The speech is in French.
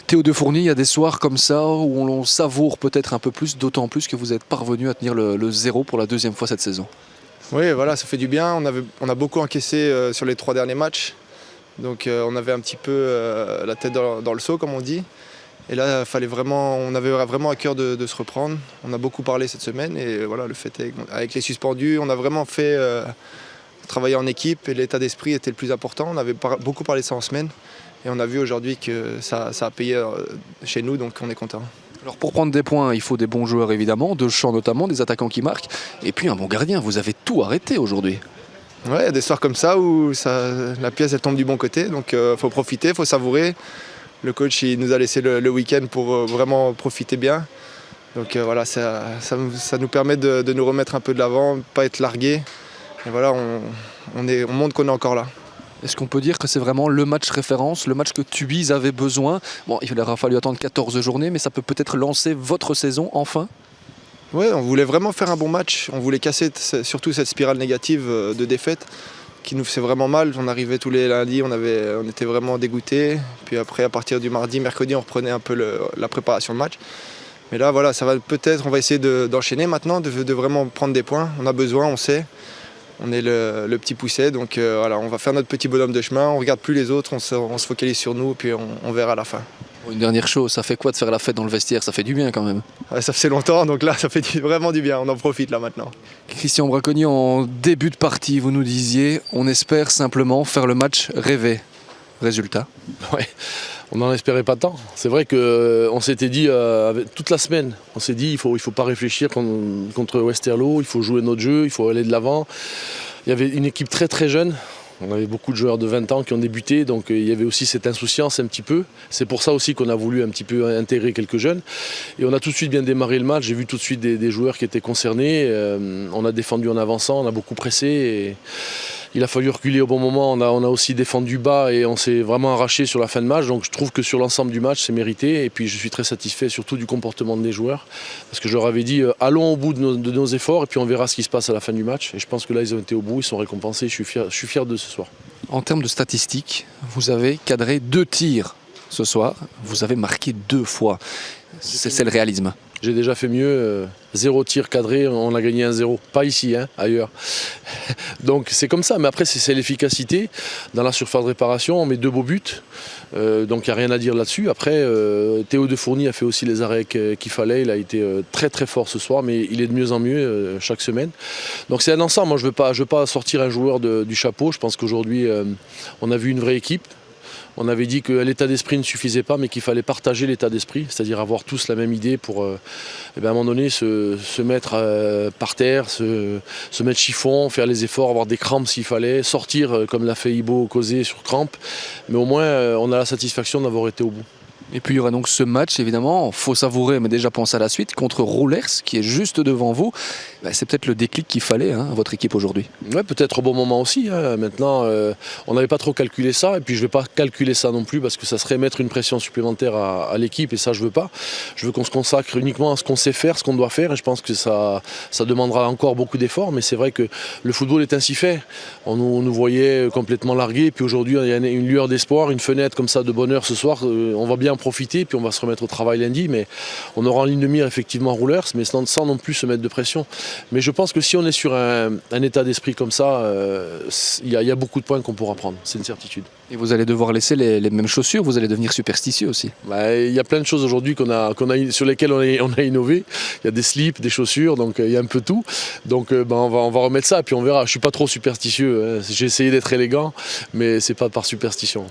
Théo de Fourny, il y a des soirs comme ça où on savoure peut-être un peu plus, d'autant plus que vous êtes parvenu à tenir le zéro pour la deuxième fois cette saison. Oui, voilà, ça fait du bien. On a beaucoup encaissé sur les 3 derniers matchs. Donc on avait un petit peu la tête dans le seau, comme on dit. Et là, on avait vraiment à cœur de se reprendre. On a beaucoup parlé cette semaine et voilà, le fait est avec les suspendus, on a vraiment fait travailler en équipe et l'état d'esprit était le plus important. On avait beaucoup parlé de ça en semaine et on a vu aujourd'hui que ça a payé chez nous, donc on est content. Alors pour prendre des points, il faut des bons joueurs évidemment, de champ notamment, des attaquants qui marquent, et puis un bon gardien. Vous avez tout arrêté aujourd'hui. Ouais, il y a des soirs comme ça où la pièce elle tombe du bon côté, donc il faut profiter, il faut savourer. Le coach il nous a laissé le week-end pour vraiment profiter bien. Donc voilà, ça nous permet de nous remettre un peu de l'avant, pas être largué. Et voilà, on montre qu'on est encore là. Est-ce qu'on peut dire que c'est vraiment le match référence, le match que Tubize avait besoin? Bon, il aura fallu attendre 14 journées, mais ça peut peut-être lancer votre saison enfin? Ouais, on voulait vraiment faire un bon match. On voulait casser surtout cette spirale négative de défaite qui nous faisait vraiment mal. On arrivait tous les lundis, on était vraiment dégoûtés. Puis après, à partir du mardi, mercredi, on reprenait un peu la préparation de match. Mais là, voilà, on va essayer d'enchaîner maintenant, de vraiment prendre des points. On a besoin, on sait. On est le petit pousset, donc voilà, on va faire notre petit bonhomme de chemin. On ne regarde plus les autres, on se focalise sur nous, puis on verra à la fin. Une dernière chose, ça fait quoi de faire la fête dans le vestiaire? Ça fait du bien quand même. Ouais, ça fait longtemps, donc là, ça fait vraiment du bien. On en profite là maintenant. Christian Braconi, en début de partie, vous nous disiez, on espère simplement faire le match rêvé. Résultat? Ouais, on n'en espérait pas tant. C'est vrai qu'on s'était dit toute la semaine, on s'est dit il faut pas réfléchir contre Westerlo, il faut jouer notre jeu, il faut aller de l'avant. Il y avait une équipe très très jeune. On avait beaucoup de joueurs de 20 ans qui ont débuté, donc il y avait aussi cette insouciance un petit peu. C'est pour ça aussi qu'on a voulu un petit peu intégrer quelques jeunes. Et on a tout de suite bien démarré le match. J'ai vu tout de suite des joueurs qui étaient concernés. On a défendu en avançant, on a beaucoup pressé. Et il a fallu reculer au bon moment. On a aussi défendu bas et on s'est vraiment arraché sur la fin de match. Donc je trouve que sur l'ensemble du match, c'est mérité. Et puis je suis très satisfait surtout du comportement des joueurs. Parce que je leur avais dit, allons au bout de nos efforts et puis on verra ce qui se passe à la fin du match. Et je pense que là, ils ont été au bout, ils sont récompensés. Je suis fier de ce soir. En termes de statistiques, vous avez cadré 2 tirs ce soir. Vous avez marqué 2 fois. C'est le réalisme. J'ai déjà fait mieux, 0 tir cadré, on a gagné 1-0. Pas ici, hein, ailleurs. Donc c'est comme ça, mais après c'est l'efficacité. Dans la surface de réparation, on met 2 beaux buts, donc il n'y a rien à dire là-dessus. Après, Théo de Fourny a fait aussi les arrêts qu'il fallait, il a été très très fort ce soir, mais il est de mieux en mieux chaque semaine. Donc c'est un ensemble, moi je veux pas sortir un joueur du chapeau, je pense qu'aujourd'hui on a vu une vraie équipe. On avait dit que l'état d'esprit ne suffisait pas, mais qu'il fallait partager l'état d'esprit, c'est-à-dire avoir tous la même idée pour, à un moment donné, se mettre par terre, se mettre chiffon, faire les efforts, avoir des crampes s'il fallait, sortir comme l'a fait Ibo causé sur crampes. Mais au moins, on a la satisfaction d'avoir été au bout. Et puis il y aura donc ce match, évidemment, il faut savourer, mais déjà penser à la suite, contre Roulers, qui est juste devant vous. C'est peut-être le déclic qu'il fallait à votre équipe aujourd'hui. Ouais, peut-être au bon moment aussi. Hein. Maintenant, on n'avait pas trop calculé ça, et puis je ne vais pas calculer ça non plus, parce que ça serait mettre une pression supplémentaire à l'équipe, et ça je ne veux pas. Je veux qu'on se consacre uniquement à ce qu'on sait faire, ce qu'on doit faire, et je pense que ça demandera encore beaucoup d'efforts, mais c'est vrai que le football est ainsi fait. On nous voyait complètement largués, et puis aujourd'hui il y a une lueur d'espoir, une fenêtre comme ça de bonheur ce soir. On va bien en profiter, puis on va se remettre au travail lundi, mais on aura en ligne de mire effectivement Roulers, mais sans non plus se mettre de pression. Mais je pense que si on est sur un état d'esprit comme ça, il y a beaucoup de points qu'on pourra prendre, c'est une certitude. Et vous allez devoir laisser les mêmes chaussures, vous allez devenir superstitieux aussi. Il y a plein de choses aujourd'hui sur lesquelles on a innové. Il y a des slips, des chaussures, donc il y a un peu tout. Donc on va remettre ça, et puis on verra. Je ne suis pas trop superstitieux, hein. J'ai essayé d'être élégant, mais ce n'est pas par superstition.